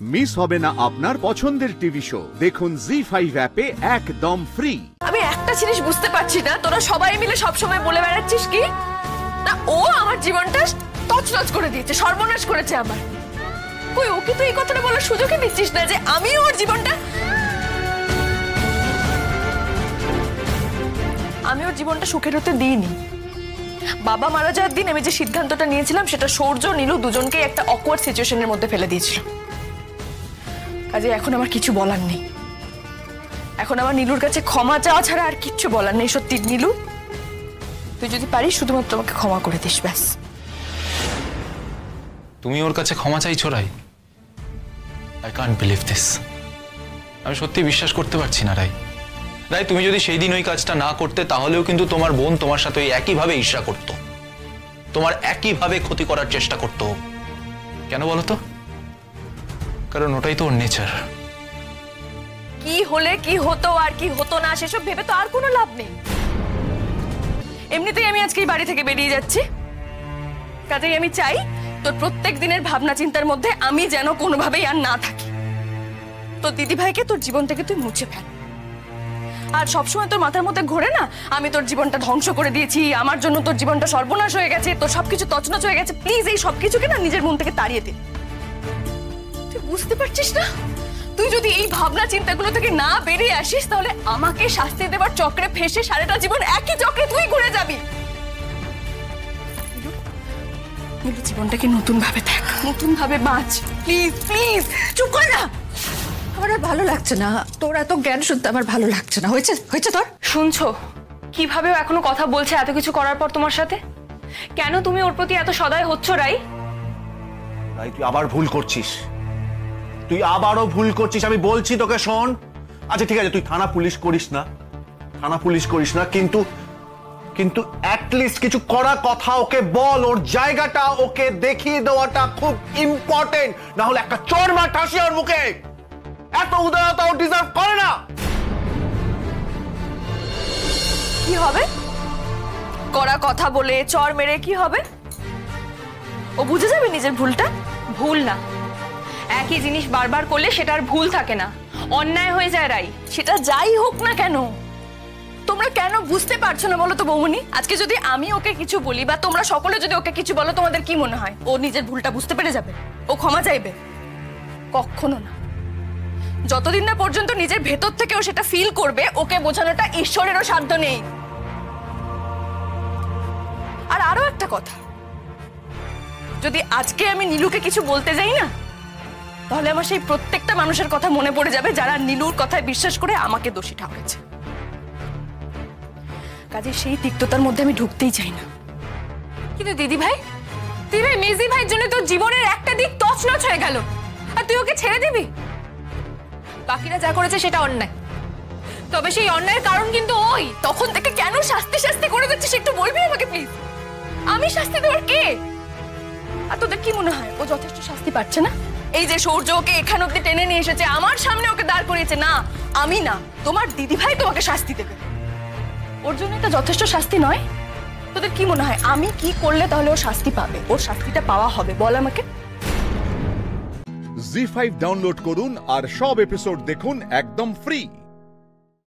Miss হবে না আপনার পছন্দের টিভি শো। দেখুন জি5 অ্যাপে একদম ফ্রি। আমি একটা জিনিস বুঝতে পারছি না, তোরা সবাই মিলে সব সময় বলে বেড়াচ্ছিস কি না ও আমার জীবনটা তছনছ করে দিয়েছে, সর্বনাশ করেছে আমার। কই ওকে তো এই কথাটা বলার সুযোগই দিচ্ছিস না যে আমি ওর জীবনটা সুখের হতে দিইনি। বাবা মারা যাওয়ার দিন আমি যে সিদ্ধান্তটা নিয়েছিলাম সেটা সৌর্য নীলু দুজনকে একটা অকওয়ার্ড সিচুয়েশনের মধ্যে ফেলে দিয়েছিল। কাজে এখন আমার কিছু বলার নেই, এখন আমার নীলুর কাছে ক্ষমা চাওয়া ছাড়া আর কিচ্ছু বলার নেই। সত্যি নীলু, তুই যদি পারিস শুধুমাত্র আমাকে ক্ষমা করে দিস ব্যাস। তুমি ওর কাছে ক্ষমা চাইছো Rai? I can't believe this. আমি সত্যি বিশ্বাস করতে পারছি না রাই। রাই, তুমি যদি সেই দিন ওই কাজটা না করতে তাহলেও কিন্তু তোমার বোন তোমার সাথে ওই একইভাবে ঈর্ষা করত, তোমার একইভাবে ক্ষতি করার চেষ্টা করত। কেন বলো তো? কারণ ওটাই তো ওর নেচার। কি হলে কি হতো আর কি হতো না সেসব ভেবে তো আর কোনো লাভ নেই। এমনিতেই আমি আজকে এই বাড়ি থেকে বেরিয়ে যাচ্ছি, কাজেই আমি চাই তোর প্রত্যেক দিনের ভাবনা চিন্তার মধ্যে আমি যেন কোনোভাবেই আর না থাকি। তোর দিদি ভাইকে তোর জীবন থেকে তুই মুছে ফেল। আর সবসময় তোর মাথার মধ্যে ঘোরে না আমি তোর জীবনটা ধ্বংস করে দিয়েছি, আমার জন্য তোর জীবনটা সর্বনাশ হয়ে গেছে, তোর সবকিছু তছনছ হয়ে গেছে। প্লিজ এই সবকিছুকে না নিজের মন থেকে তাড়িয়ে দে। তুই বুঝতে পারছিস না? তুই যদি এই ভাবনা চিন্তাগুলো থেকে না বেরিয়ে আসিস তাহলে আমাকে শাস্তি দেবার চক্রে ফেসে সারাটা জীবন একই চক্রে তুই ঘুরে যাবি। জীবনটাকে নতুন ভাবে দেখ, নতুন ভাবে বাঁচ। প্লিজ প্লিজ চুপ কর না। আমার আর ভালো লাগছে না, তোর এত জ্ঞান শুনতে আমার ভালো লাগছে না। হয়েছে হয়েছে তোর? শুনছো কিভাবে এখনো কথা বলছে এত কিছু করার পর তোমার সাথে? কেন তুমি ওর প্রতি এত সদয় হচ্ছ রাই? রাই, তুই আবার ভুল করছিস, তুই আবারও ভুল করছিস। আমি বলছি তোকে শোন। আচ্ছা ঠিক আছে, তুই থানা পুলিশ করিস না, থানা পুলিশ করিস না, কিন্তু কিন্তু অ্যাটলিস্ট কিছু করা কথা ওকে বল। ওর জায়গাটা ওকে দেখিয়ে দেওয়াটা খুব ইম্পর্টেন্ট, না হলে একটা চোর মার ঠাসি ওর মুখে। এত উদারতা ও ডিজার্ভ করে না। কি হবে? করা কথা বলে চর মেরে কি হবে? ও বুঝে যাবে নিজের ভুলটা। ভুল না, একই জিনিস বারবার করলে সেটার ভুল থাকে না, অন্যায় হয়ে যায় রাই। সেটা যাই হোক না কেন, তোমরা কেন বুঝতে পারছো না বলো তো বৌমনি? আজকে যদি আমি ওকে কিছু বলি বা তোমরা সকলে যদি ওকে কিছু বলো, তোমাদের কি মনে হয় ও নিজের ভুলটা বুঝতে পেরে যাবে? ও ক্ষমা চাইবে? কখনো না। যতদিন না পর্যন্ত নিজের ভেতর থেকে ও সেটা ফিল করবে, ওকে বোঝানোটা ঈশ্বরেরও সাধ্য নেই। আর আরো একটা কথা, যদি আজকে আমি নীলুকে কিছু বলতে যাই না, তাহলে আমার সেই প্রত্যেকটা মানুষের কথা মনে পড়ে যাবে যারা নীলুর কথায় বিশ্বাস করে আমাকে দোষী ঠাকুরেছে। কাজে সেই তিক্ততার মধ্যে আমি ঢুকতেই চাই না। কিন্তু দিদি ভাই মেজি ভাইয়ের জন্য তোর জীবনের একটা দিক তছনছ হয়ে গেল, আর তুই ওকে ছেড়ে দিবি? বাকিরা যা করেছে সেটা অন্যায়, তবে সেই অন্যায়ের কারণ কিন্তু ওই। তখন থেকে কেন শাস্তি শাস্তি করে যাচ্ছিস একটু বলবি আমাকে প্লিজ? আমি শাস্তি দেওয়ার কে? আর তোদের কি মনে হয় ও যথেষ্ট শাস্তি পাচ্ছে না? এই যে সৌর্য ওকে এখান অব্দি টেনে নিয়ে এসেছে, আমার সামনে ওকে দাঁড় করিয়েছে। না আমি না, তোমার দিদি ভাই তোমাকে শাস্তি দেবে। ওর জন্য এটা যথেষ্ট শাস্তি নয়? তোদের কি মনে হয় আমি কি করলে তাহলে ও শাস্তি পাবে? ওর শাস্তিটা পাওয়া হবে, বল আমাকে। জি5 ডাউনলোড করুন আর সব এপিসোড দেখুন একদম ফ্রি।